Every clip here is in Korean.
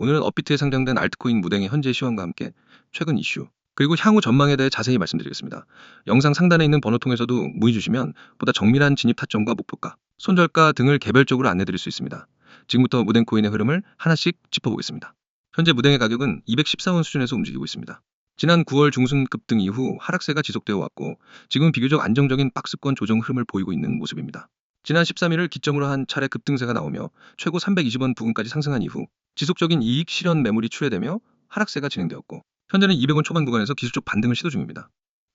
오늘은 업비트에 상장된 알트코인 무댕의 현재 시황과 함께 최근 이슈, 그리고 향후 전망에 대해 자세히 말씀드리겠습니다. 영상 상단에 있는 번호 통해서도 문의 주시면 보다 정밀한 진입 타점과 목표가, 손절가 등을 개별적으로 안내드릴 수 있습니다. 지금부터 무댕 코인의 흐름을 하나씩 짚어보겠습니다. 현재 무댕의 가격은 214원 수준에서 움직이고 있습니다. 지난 9월 중순 급등 이후 하락세가 지속되어 왔고 지금은 비교적 안정적인 박스권 조정 흐름을 보이고 있는 모습입니다. 지난 13일을 기점으로 한 차례 급등세가 나오며 최고 320원 부근까지 상승한 이후 지속적인 이익 실현 매물이 출회되며 하락세가 진행되었고 현재는 200원 초반 구간에서 기술적 반등을 시도 중입니다.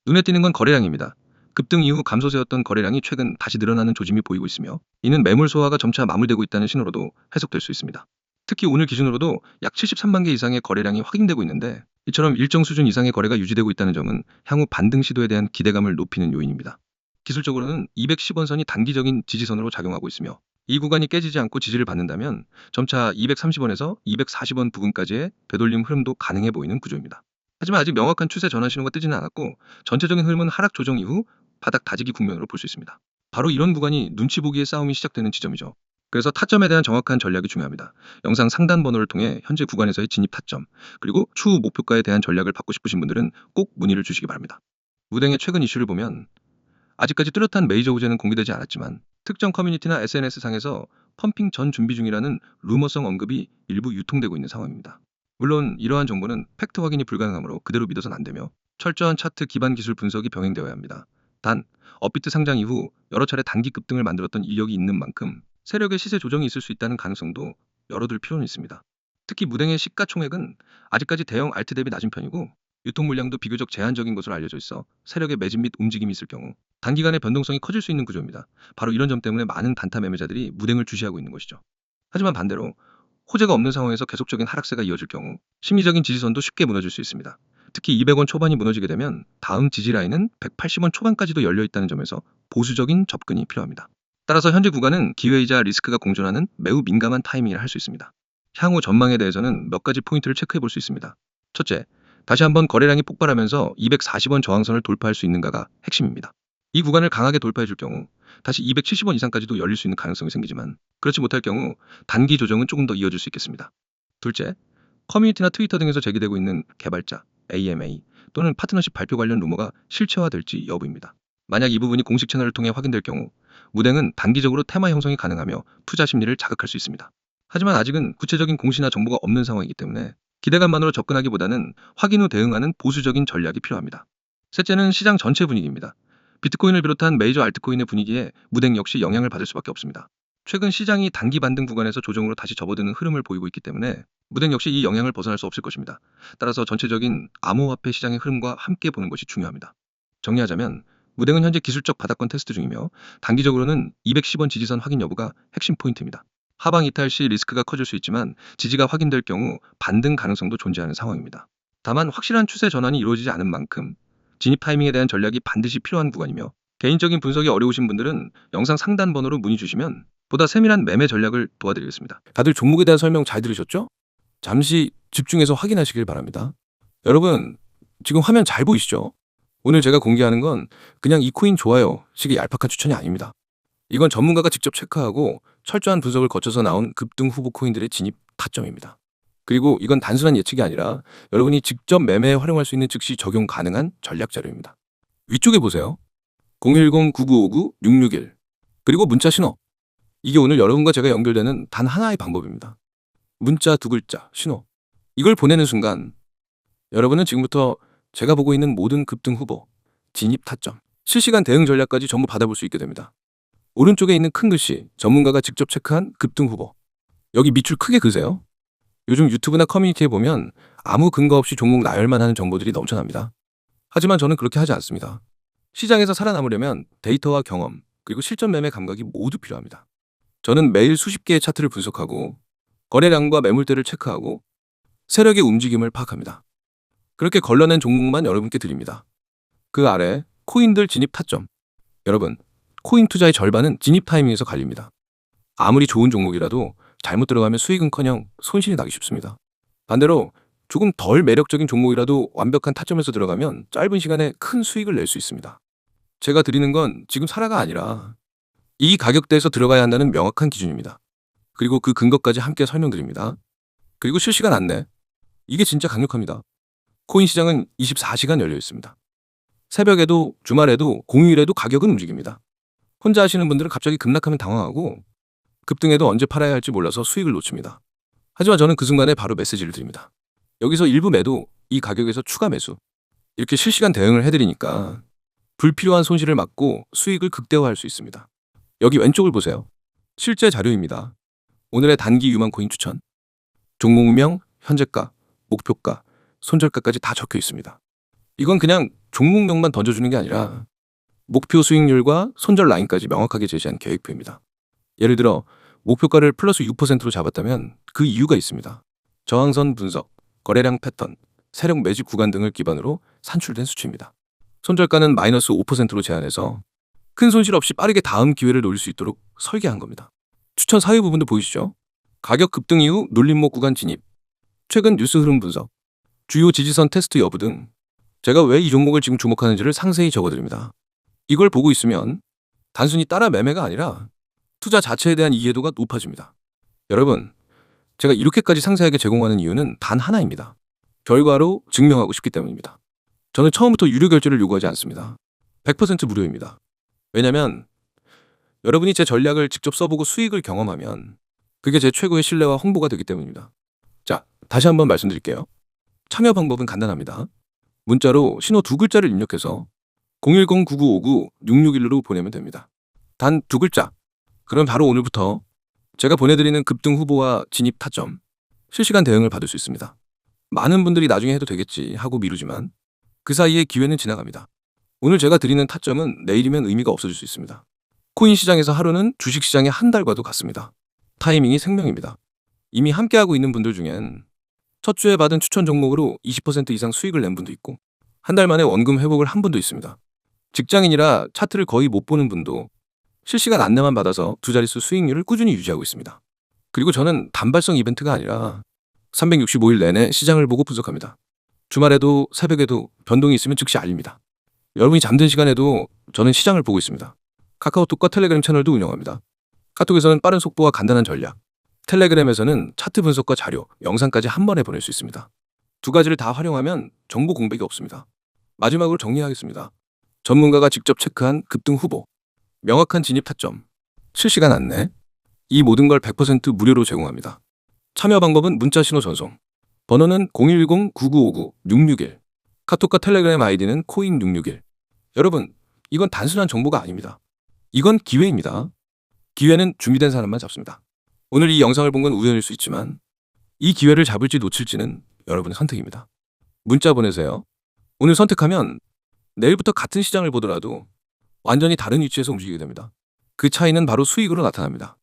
눈에 띄는 건 거래량입니다. 급등 이후 감소세였던 거래량이 최근 다시 늘어나는 조짐이 보이고 있으며 이는 매물 소화가 점차 마무리되고 있다는 신호로도 해석될 수 있습니다. 특히 오늘 기준으로도 약 73만 개 이상의 거래량이 확인되고 있는데 이처럼 일정 수준 이상의 거래가 유지되고 있다는 점은 향후 반등 시도에 대한 기대감을 높이는 요인입니다. 기술적으로는 210원 선이 단기적인 지지선으로 작용하고 있으며 이 구간이 깨지지 않고 지지를 받는다면 점차 230원에서 240원 부근까지의 되돌림 흐름도 가능해 보이는 구조입니다. 하지만 아직 명확한 추세 전환 신호가 뜨지는 않았고 전체적인 흐름은 하락 조정 이후 바닥 다지기 국면으로 볼 수 있습니다. 바로 이런 구간이 눈치 보기의 싸움이 시작되는 지점이죠. 그래서 타점에 대한 정확한 전략이 중요합니다. 영상 상단 번호를 통해 현재 구간에서의 진입 타점, 그리고 추후 목표가에 대한 전략을 받고 싶으신 분들은 꼭 문의를 주시기 바랍니다. 무댕의 최근 이슈를 보면 아직까지 뚜렷한 메이저 호재는 공개되지 않았지만 특정 커뮤니티나 SNS상에서 펌핑 전 준비 중이라는 루머성 언급이 일부 유통되고 있는 상황입니다. 물론 이러한 정보는 팩트 확인이 불가능하므로 그대로 믿어서는 안 되며 철저한 차트 기반 기술 분석이 병행되어야 합니다. 단, 업비트 상장 이후 여러 차례 단기 급등을 만들었던 이력이 있는 만큼 세력의 시세 조정이 있을 수 있다는 가능성도 열어둘 필요는 있습니다. 특히 무댕의 시가총액은 아직까지 대형 알트 대비 낮은 편이고 유통 물량도 비교적 제한적인 것으로 알려져 있어 세력의 매집 및 움직임이 있을 경우 단기간에 변동성이 커질 수 있는 구조입니다. 바로 이런 점 때문에 많은 단타 매매자들이 무댕을 주시하고 있는 것이죠. 하지만 반대로 호재가 없는 상황에서 계속적인 하락세가 이어질 경우 심리적인 지지선도 쉽게 무너질 수 있습니다. 특히 200원 초반이 무너지게 되면 다음 지지 라인은 180원 초반까지도 열려 있다는 점에서 보수적인 접근이 필요합니다. 따라서 현재 구간은 기회이자 리스크가 공존하는 매우 민감한 타이밍이라 할 수 있습니다. 향후 전망에 대해서는 몇 가지 포인트를 체크해 볼 수 있습니다. 첫째, 다시 한번 거래량이 폭발하면서 240원 저항선을 돌파할 수 있는가가 핵심입니다. 이 구간을 강하게 돌파해 줄 경우 다시 270원 이상까지도 열릴 수 있는 가능성이 생기지만 그렇지 못할 경우 단기 조정은 조금 더 이어질 수 있겠습니다. 둘째, 커뮤니티나 트위터 등에서 제기되고 있는 개발자, AMA 또는 파트너십 발표 관련 루머가 실체화될지 여부입니다. 만약 이 부분이 공식 채널을 통해 확인될 경우 무댕은 단기적으로 테마 형성이 가능하며 투자 심리를 자극할 수 있습니다. 하지만 아직은 구체적인 공시나 정보가 없는 상황이기 때문에 기대감만으로 접근하기보다는 확인 후 대응하는 보수적인 전략이 필요합니다. 셋째는 시장 전체 분위기입니다. 비트코인을 비롯한 메이저 알트코인의 분위기에 무댕 역시 영향을 받을 수밖에 없습니다. 최근 시장이 단기 반등 구간에서 조정으로 다시 접어드는 흐름을 보이고 있기 때문에 무댕 역시 이 영향을 벗어날 수 없을 것입니다. 따라서 전체적인 암호화폐 시장의 흐름과 함께 보는 것이 중요합니다. 정리하자면 무댕은 현재 기술적 바닥권 테스트 중이며 단기적으로는 210원 지지선 확인 여부가 핵심 포인트입니다. 하방 이탈 시 리스크가 커질 수 있지만 지지가 확인될 경우 반등 가능성도 존재하는 상황입니다. 다만 확실한 추세 전환이 이루어지지 않은 만큼 진입 타이밍에 대한 전략이 반드시 필요한 구간이며 개인적인 분석이 어려우신 분들은 영상 상단 번호로 문의 주시면 보다 세밀한 매매 전략을 도와드리겠습니다. 다들 종목에 대한 설명 잘 들으셨죠? 잠시 집중해서 확인하시길 바랍니다. 여러분, 지금 화면 잘 보이시죠? 오늘 제가 공개하는 건 그냥 이 코인 좋아요 식의 얄팍한 추천이 아닙니다. 이건 전문가가 직접 체크하고 철저한 분석을 거쳐서 나온 급등 후보 코인들의 진입 타점입니다. 그리고 이건 단순한 예측이 아니라 여러분이 직접 매매에 활용할 수 있는 즉시 적용 가능한 전략 자료입니다. 위쪽에 보세요. 010-9959-661 그리고 문자 신호. 이게 오늘 여러분과 제가 연결되는 단 하나의 방법입니다. 문자 두 글자, 신호. 이걸 보내는 순간 여러분은 지금부터 제가 보고 있는 모든 급등 후보, 진입 타점, 실시간 대응 전략까지 전부 받아볼 수 있게 됩니다. 오른쪽에 있는 큰 글씨, 전문가가 직접 체크한 급등 후보. 여기 밑줄 크게 그으세요. 요즘 유튜브나 커뮤니티에 보면 아무 근거 없이 종목 나열만 하는 정보들이 넘쳐납니다. 하지만 저는 그렇게 하지 않습니다. 시장에서 살아남으려면 데이터와 경험, 그리고 실전 매매 감각이 모두 필요합니다. 저는 매일 수십 개의 차트를 분석하고 거래량과 매물대를 체크하고 세력의 움직임을 파악합니다. 그렇게 걸러낸 종목만 여러분께 드립니다. 그 아래 코인들 진입 타점. 여러분, 코인 투자의 절반은 진입 타이밍에서 갈립니다. 아무리 좋은 종목이라도 잘못 들어가면 수익은커녕 손실이 나기 쉽습니다. 반대로 조금 덜 매력적인 종목이라도 완벽한 타점에서 들어가면 짧은 시간에 큰 수익을 낼 수 있습니다. 제가 드리는 건 지금 사라가 아니라 이 가격대에서 들어가야 한다는 명확한 기준입니다. 그리고 그 근거까지 함께 설명드립니다. 그리고 실시간 안내. 이게 진짜 강력합니다. 코인 시장은 24시간 열려 있습니다. 새벽에도 주말에도 공휴일에도 가격은 움직입니다. 혼자 하시는 분들은 갑자기 급락하면 당황하고 급등해도 언제 팔아야 할지 몰라서 수익을 놓칩니다. 하지만 저는 그 순간에 바로 메시지를 드립니다. 여기서 일부 매도, 이 가격에서 추가 매수. 이렇게 실시간 대응을 해드리니까 불필요한 손실을 막고 수익을 극대화할 수 있습니다. 여기 왼쪽을 보세요. 실제 자료입니다. 오늘의 단기 유망 코인 추천. 종목명, 현재가, 목표가, 손절가까지 다 적혀 있습니다. 이건 그냥 종목명만 던져주는 게 아니라 목표 수익률과 손절 라인까지 명확하게 제시한 계획표입니다. 예를 들어 목표가를 플러스 6%로 잡았다면 그 이유가 있습니다. 저항선 분석, 거래량 패턴, 세력 매집 구간 등을 기반으로 산출된 수치입니다. 손절가는 마이너스 5%로 제한해서 큰 손실 없이 빠르게 다음 기회를 노릴 수 있도록 설계한 겁니다. 추천 사유 부분도 보이시죠? 가격 급등 이후 눌림목 구간 진입, 최근 뉴스 흐름 분석, 주요 지지선 테스트 여부 등 제가 왜 이 종목을 지금 주목하는지를 상세히 적어드립니다. 이걸 보고 있으면 단순히 따라 매매가 아니라 투자 자체에 대한 이해도가 높아집니다. 여러분, 제가 이렇게까지 상세하게 제공하는 이유는 단 하나입니다. 결과로 증명하고 싶기 때문입니다. 저는 처음부터 유료 결제를 요구하지 않습니다. 100% 무료입니다. 왜냐면 여러분이 제 전략을 직접 써보고 수익을 경험하면 그게 제 최고의 신뢰와 홍보가 되기 때문입니다. 자, 다시 한번 말씀드릴게요. 참여 방법은 간단합니다. 문자로 신호 두 글자를 입력해서 010-9959-661로 보내면 됩니다. 단 두 글자. 그럼 바로 오늘부터 제가 보내드리는 급등 후보와 진입 타점, 실시간 대응을 받을 수 있습니다. 많은 분들이 나중에 해도 되겠지 하고 미루지만 그 사이에 기회는 지나갑니다. 오늘 제가 드리는 타점은 내일이면 의미가 없어질 수 있습니다. 코인 시장에서 하루는 주식 시장의 한 달과도 같습니다. 타이밍이 생명입니다. 이미 함께하고 있는 분들 중엔 첫 주에 받은 추천 종목으로 20% 이상 수익을 낸 분도 있고 한 달 만에 원금 회복을 한 분도 있습니다. 직장인이라 차트를 거의 못 보는 분도 실시간 안내만 받아서 두 자릿수 수익률을 꾸준히 유지하고 있습니다. 그리고 저는 단발성 이벤트가 아니라 365일 내내 시장을 보고 분석합니다. 주말에도 새벽에도 변동이 있으면 즉시 알립니다. 여러분이 잠든 시간에도 저는 시장을 보고 있습니다. 카카오톡과 텔레그램 채널도 운영합니다. 카톡에서는 빠른 속보와 간단한 전략, 텔레그램에서는 차트 분석과 자료, 영상까지 한 번에 보낼 수 있습니다. 두 가지를 다 활용하면 정보 공백이 없습니다. 마지막으로 정리하겠습니다. 전문가가 직접 체크한 급등 후보, 명확한 진입 타점, 실시간 안내, 이 모든 걸 100% 무료로 제공합니다. 참여 방법은 문자 신호 전송, 번호는 010-9959-661, 카톡과 텔레그램 아이디는 코인661. 여러분, 이건 단순한 정보가 아닙니다. 이건 기회입니다. 기회는 준비된 사람만 잡습니다. 오늘 이 영상을 본 건 우연일 수 있지만 이 기회를 잡을지 놓칠지는 여러분의 선택입니다. 문자 보내세요. 오늘 선택하면 내일부터 같은 시장을 보더라도 완전히 다른 위치에서 움직이게 됩니다. 그 차이는 바로 수익으로 나타납니다.